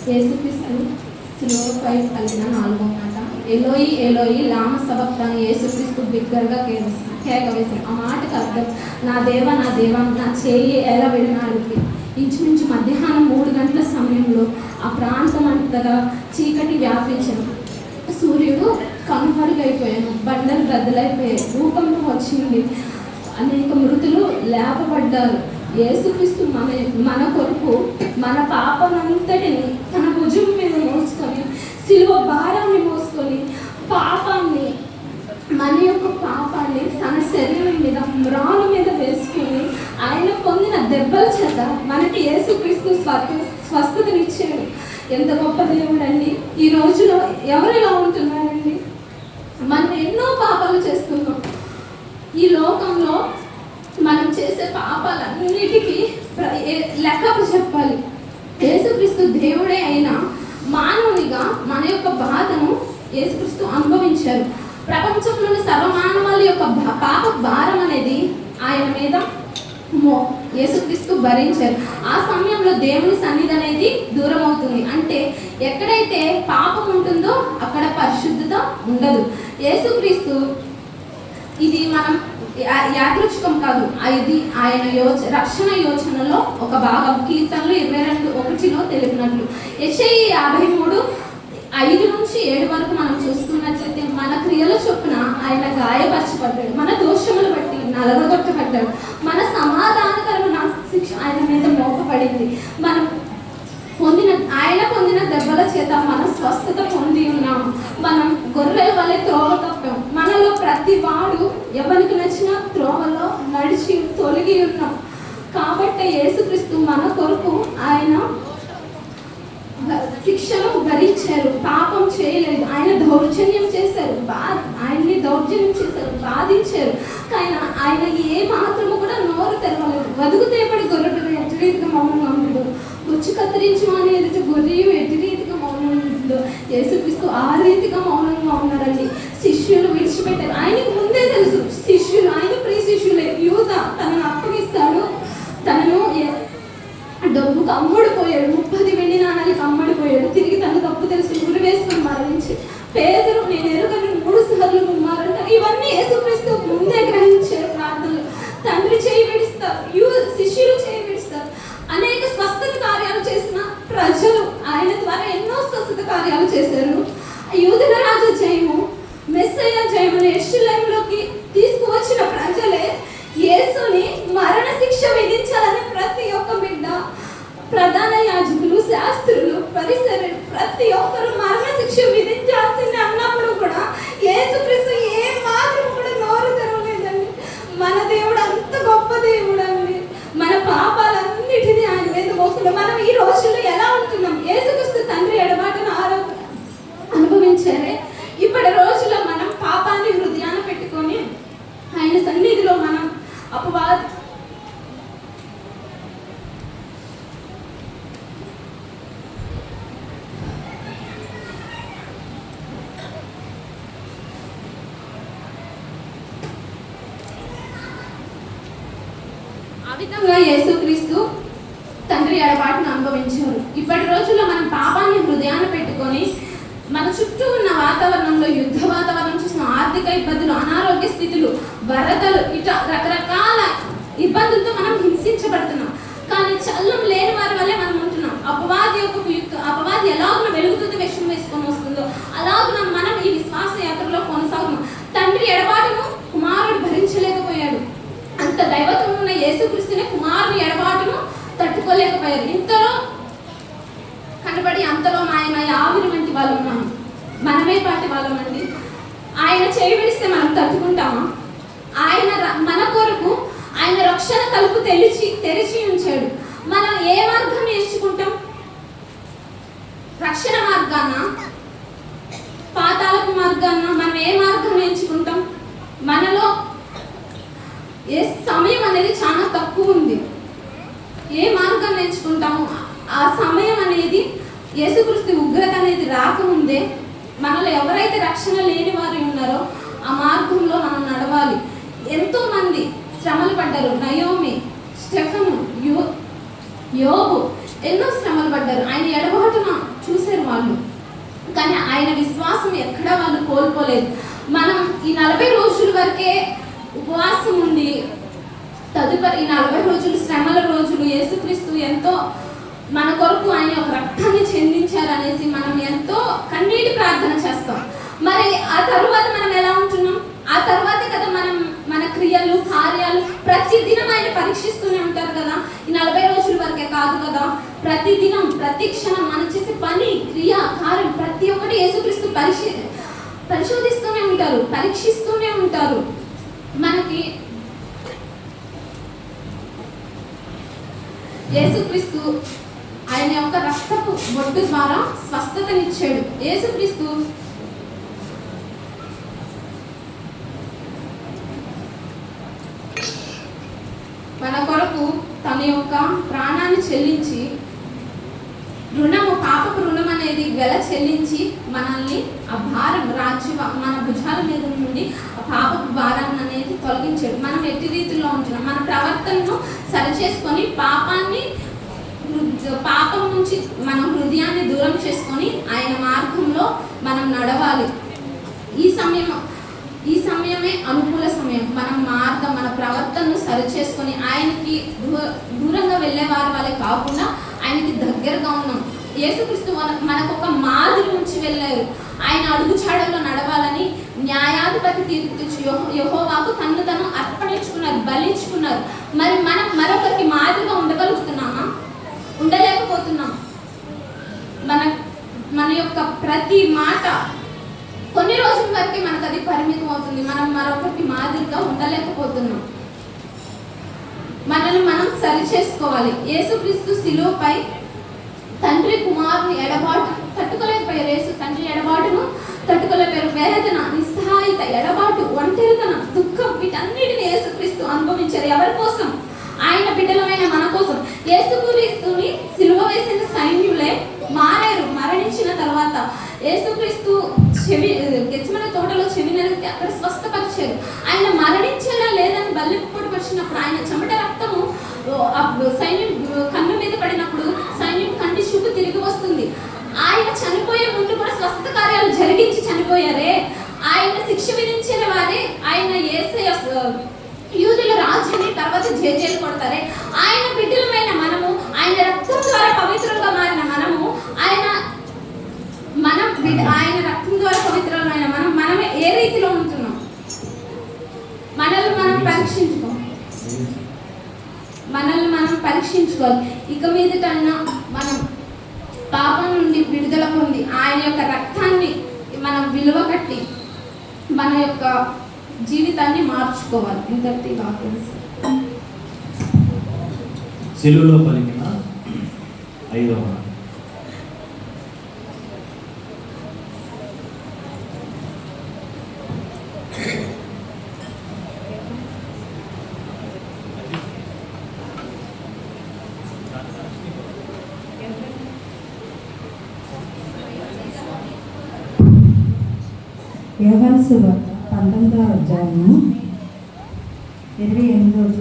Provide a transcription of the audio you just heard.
యేసుక్రీస్తు శిలువపై పలికిన 4వ మాట, ఎలోయి ఎలోయి లామ సబక్తాని. యేసుక్రీస్తు బిగ్గరగా కేక వేశాడు. ఆ మాటకు అర్థం, నా దేవ నా చేయి ఎలా వెళ్ళినాడికి. ఇంచుమించు మధ్యాహ్నం 3 గంటల సమయంలో ఆ ప్రాంతం అంతగా చీకటి వ్యాపించను. సూర్యుడు కనుమరుగైపోయాను, బండలు బద్దలైపోయాయి, రూపంలో వచ్చింది. అనేక మృతులు లేపబడ్డారు. యేసుక్రీస్తు మన కొరకు మన పాపమంతటిని తన భుజం మీద మోసుకొని, సిలువ భారాన్ని మోసుకొని, పాపాన్ని, మన యొక్క పాపాన్ని తన శరీరం మీద మ్రాల మీద వేసుకొని, ఆయన పొందిన దెబ్బల చేత మనకి యేసుక్రీస్తు స్వస్థతనిచ్చాడు. ఎంత గొప్ప దేవుడు అండి. ఈ రోజులో ఎవరిలా ఉంటున్నారండి? మనం ఎన్నో పాపాలు చేస్తున్నాం. ఈ లోకంలో మనం చేసే పాపాలన్నిటికీ లెక్కకు చెప్పాలి. యేసుక్రీస్తు దేవుడే అయినా మానవునిగా మన యొక్క బాధను యేసుక్రీస్తు అనుభవించారు. ప్రపంచంలోని సర్వమానవాళి యొక్క పాప భారం అనేది ఆయన మీద యేసుక్రీస్తు భరించారు. ఆ సమయంలో దేవుని సన్నిధి అనేది దూరం అవుతుంది. అంటే ఎక్కడైతే పాపం ఉంటుందో అక్కడ పరిశుద్ధత ఉండదు. యేసుక్రీస్తు ఇది మనం యాదృచ్ఛికం కాదు, ఇది ఆయన రక్షణ యోచనలో ఒక భాగం. కీర్తనలు 22:1 తెలిపినట్లు యెషయా 53:5-7 వరకు మనం చూసుకున్నట్లయితే, మన క్రియల చొప్పున ఆయన గాయపరచబడ్డాడు, మన దోషములు బట్టి నలగొట్టబడ్డాడు, మన సమాధానకరమైన శిక్ష ఆయన మీద మోపబడింది. ఆయన పొందిన దెబ్బల చేత మన స్వస్థత పొంది ఉన్నాము. మనం గొర్రెల వలె త్రోవ తప్పాం. మనలో ప్రతి వాడు ఎవరికి నచ్చిన త్రోవలో నడిచి తొలగి ఉన్నాం. కాబట్టి యేసుక్రీస్తు మన కొరకు ఆయన శిక్షను భరించారు. పాపం చేయలేదు. ఆయన దౌర్జన్యం చేశారు, ఆయన్ని దౌర్జన్యం చేశారు, బాధించారు. కానీ ఆయన ఏ మాత్రము కూడా నోరు తెరవలేదు. వదుగు తేపడి గొర్రెడు ఎట్టి రీతిగా మౌనంగా ఉండదు, బుచ్చు కత్తిరించి మానే ఎదుటి గొర్రెయు ఎట్టి రీతిగా మౌనంగా ఉండదు. యేసుక్రీస్తు ఆ రీతిగా మౌనంగా ఉన్నారండి. శిష్యులు విడిచిపెట్టారు. ఆయనకు ముందే తెలుసు శిష్యులు, ఆయన ప్రియ శిష్యులే, యూద తనను అప్పగిస్తాడు, తనను డబ్బుకు అమ్ముడుపోయాడు, 30 వెండి నాణాలకు అమ్ముడుపోయాడు. తిరిగి తన తప్పు తెలిసి ఉరి వేసుకుని మరణించి, పేదరు నేను ఎరుగని 3 సార్లు మారంటారు. ఇవన్నీ యేసుక్రీస్తు ముందే గ్రహించారు. ప్రార్థనలు తండ్రి చేయి విడిస్తారు, శిష్యులు చేయి విడిస్తారు. అనేక స్వస్థత కార్యాలు చేసిన ప్రజలు ఆయన ద్వారా ఎన్నో స్వస్థత కార్యాలు చేశారు. యూదుల రాజు జయము, మెస్సయ్య జయమును యెరూషలేములోకి తీసుకువచ్చిన ప్రజలే యేసుని మరణ శిక్ష విధించాలని ప్రతి ఒక్క బిడ్డ, ప్రధాన యాజకులు, శాస్త్రులు, పరిసరులు ప్రతి ఒక్కరు మరణ శిక్ష విధించాల్సింది అన్నప్పుడు కూడా యేసుక్రీస్తు ఏ మాత్రం కూడా నోరు తెరవలేదండి. మన దేవుడు అంత గొప్ప దేవుడు అండి. మన పాపాలన్నిటినీ ఆయన మీద మోస్తున్నాం. మనం ఈ రోజుల్లో ఎలా ఉంటున్నాం? యేసుక్రీస్తు తండ్రి ఎడబాటును అనుభవించారే. ఇప్పటి రోజుల్లో మనం పాపాన్ని హృదయాన పెట్టుకొని ఆయన సన్నిధిలో మనం ఆ విధంగా యేసుక్రీస్తు తండ్రి ఎడబాటును అనుభవించారు. ఇప్పటి రోజుల్లో మనం పాపాన్ని హృదయాన పెట్టుకొని మన చుట్టూ ఉన్న వాతావరణంలో యుద్ధ వాతావరణం చూసిన ఆర్థిక ఇబ్బందులు, అనారోగ్య స్థితులు, వరదలు, ఇట్లా రకరకాల ఇబ్బందులతో మనం హింసించబడుతున్నాం. కానీ చల్లం లేని వారి వల్లే మనం ఉంటున్నాం. అపవాది ఎలాగున వెలుగుతుంది విషం వేసుకొని వస్తుందో అలాగున మనం ఈ విశ్వాస యాత్రలో కొనసాగుతున్నాం. తండ్రి ఎడబాటును కుమారుడు భరించలేకపోయాడు. అంత దైవత్వం ఉన్న యేసుక్రీస్తునే కుమారుని ఎడబాటును తట్టుకోలేకపోయారు. ఇంతలో కనబడి అంతలో ఆయన ఆవిరి వంటి వాళ్ళు ఉన్నాము, మనమే పాటి వాళ్ళం అండి. ఆయన చేయి విడిస్తే మనం తట్టుకుంటామా? ఆయన మన కొరకు ఆయన రక్షణ తలుపు తెరిచి ఉంచాడు. మనం ఏ మార్గాన్ని ఎంచుకుంటాం? రక్షణ మార్గాన, పాతాళపు మార్గాన మనం ఏ మార్గాన్ని ఎంచుకుంటాం? మనలో ఏ సమయం అనేది చాలా తక్కువ ఉంది. ఏ మార్గాన్ని ఎంచుకుంటాము? ఆ సమయం అనేది యేసుక్రీస్తు ఉగ్రత అనేది రాకముందే మనలో ఎవరైతే రక్షణ లేని వారు ఉన్నారో ఆ మార్గంలో మనం నడవాలి. ఎంతో మంది శ్రమలు పడ్డారు. నయోమి, స్టెఫను, యోబు ఎన్నో శ్రమలు పడ్డారు. ఆయన ఎడబాటున విశ్వాసం ఎక్కడ వాళ్ళు కోల్పోలేదు. మనం ఈ 40 రోజుల వరకే ఉపవాసం ఉండి తదుపరి ఈ 40 రోజులు శ్రమల రోజులు యేసుక్రీస్తు ఎంతో మన కొరకు ఆయన ఒక రక్తాన్ని చెందించారనేసి మనం ఎంతో కన్నీటి ప్రార్థన చేస్తాం. మరి ఆ తరువాత మనం ఎలా ఉంటున్నాం? ఆ తర్వాతే కదా మనం మన క్రియలు కార్యాలు ప్రతి దినం ఆయన పరీక్షిస్తూనే ఉంటారు కదా. ఈ 40 రోజుల వరకే కాదు కదా, ప్రతి దినం ప్రతి క్షణం మనం చేసే పని క్రియ కార్యం ప్రతి ఒక్కటి యేసుక్రీస్తు పరిశోధిస్తూనే ఉంటారు, పరీక్షిస్తూనే ఉంటారు. మనకి యేసుక్రీస్తు ఆయన యొక్క రక్తపు బొట్టు ద్వారా స్వస్థతనిచ్చాడు. యేసుక్రీస్తు మన కొరకు తన యొక్క ప్రాణాన్ని చెల్లించి పాపపు రుణం అనేది వెల చెల్లించి మనల్ని ఆ భారం మన భుజాల మీద నుండి ఆ పాపపు భారాన్ని అనేది తొలగించాడు. మనం ఎట్టి రీతిలో ఉంటున్నాం, మన ప్రవర్తనను సరిచేసుకొని పాపం నుంచి మన హృదయాన్ని దూరం చేసుకొని ఆయన మార్గంలో మనం నడవాలి. ఈ సమయమే అనుకూల సమయం. మనం మన ప్రవర్తనను సరిచేసుకొని ఆయనకి దూరంగా వెళ్ళే వారి వాళ్ళే కాకుండా ఆయనకి దగ్గరగా ఉన్నాం. యేసుక్రీస్తు మనకు ఒక మాదిరి నుంచి వెళ్ళారు. ఆయన అడుగుచాడల్లో నడవాలని న్యాయాధిపతి తీర్పు తెచ్చి యెహోవాకు తను అర్పణించుకున్నారు, బలించుకున్నారు. మరి మనం మరొకరికి మాదిరిగా ఉండగలుగుతున్నామా? ఉండలేకపోతున్నాం. మన యొక్క ప్రతి మాట కొన్ని రోజుల వరకే మనకు అది పరిమితం అవుతుంది. మనం మరొకరికి మాదిరిగా ఉండలేకపోతున్నాం. మనల్ని మనం సరి చేసుకోవాలి. యేసుక్రీస్తు శిలువపై తండ్రి కుమారుని ఎడబాటు తట్టుకోలేకపోయారు. తండ్రి ఎడబాటును తట్టుకోలేకపోయారు. వేదన, నిస్సహాయత, ఎడబాటు, ఒంటరితనం, దుఃఖం వీటన్నిటిని యేసుక్రీస్తు అనుభవించారు. ఎవరి కోసం? ఆయన బిడ్డలమైన మన కోసం. యేసుక్రీస్తుని సిలువ వేసిన సైన్యులే మారారు. మరణించిన తర్వాత యేసుక్రీస్తు గెత్సేమనే తోటలో చెవి నరికితే అక్కడ స్వస్థపరిచారు. ఆయన మరణించేలా లేదని బల్లెప్పుడు పరిచినప్పుడు ఆయన చెమట రక్తము సైన్యం కన్ను మీద పడినప్పుడు సైన్యం కంటి చూపు తిరిగి వస్తుంది. ఆయన చనిపోయే ముందు కూడా స్వస్థ కార్యాలు జరిగించి చనిపోయారే. ఆయన శిక్ష విధించిన వారే ఆయన యూదుల రాజుని తర్వాత జైలు కొడతారే. ఆయన బిడ్డలమైన మనము, ఆయన రక్తం ద్వారా పవిత్రంగా మారిన మనము, ఆయన రక్తం ద్వారా పవిత్రమైన మనమే ఏ రీతిలో ఉంటున్నాం? మనల్ని మనం పరీక్షించుకోవాలి. ఇక మీదటన్నా మనం పాపం నుండి విడుదల పొంది ఆయన యొక్క రక్తాన్ని మనం విలువ కట్టి మన యొక్క జీవితాన్ని మార్చుకోవాలి. ఇంతటి వాక్యం సిలువలో పలికిన 5వ యోహాను సువార్త 19వ అధ్యాయము 28వ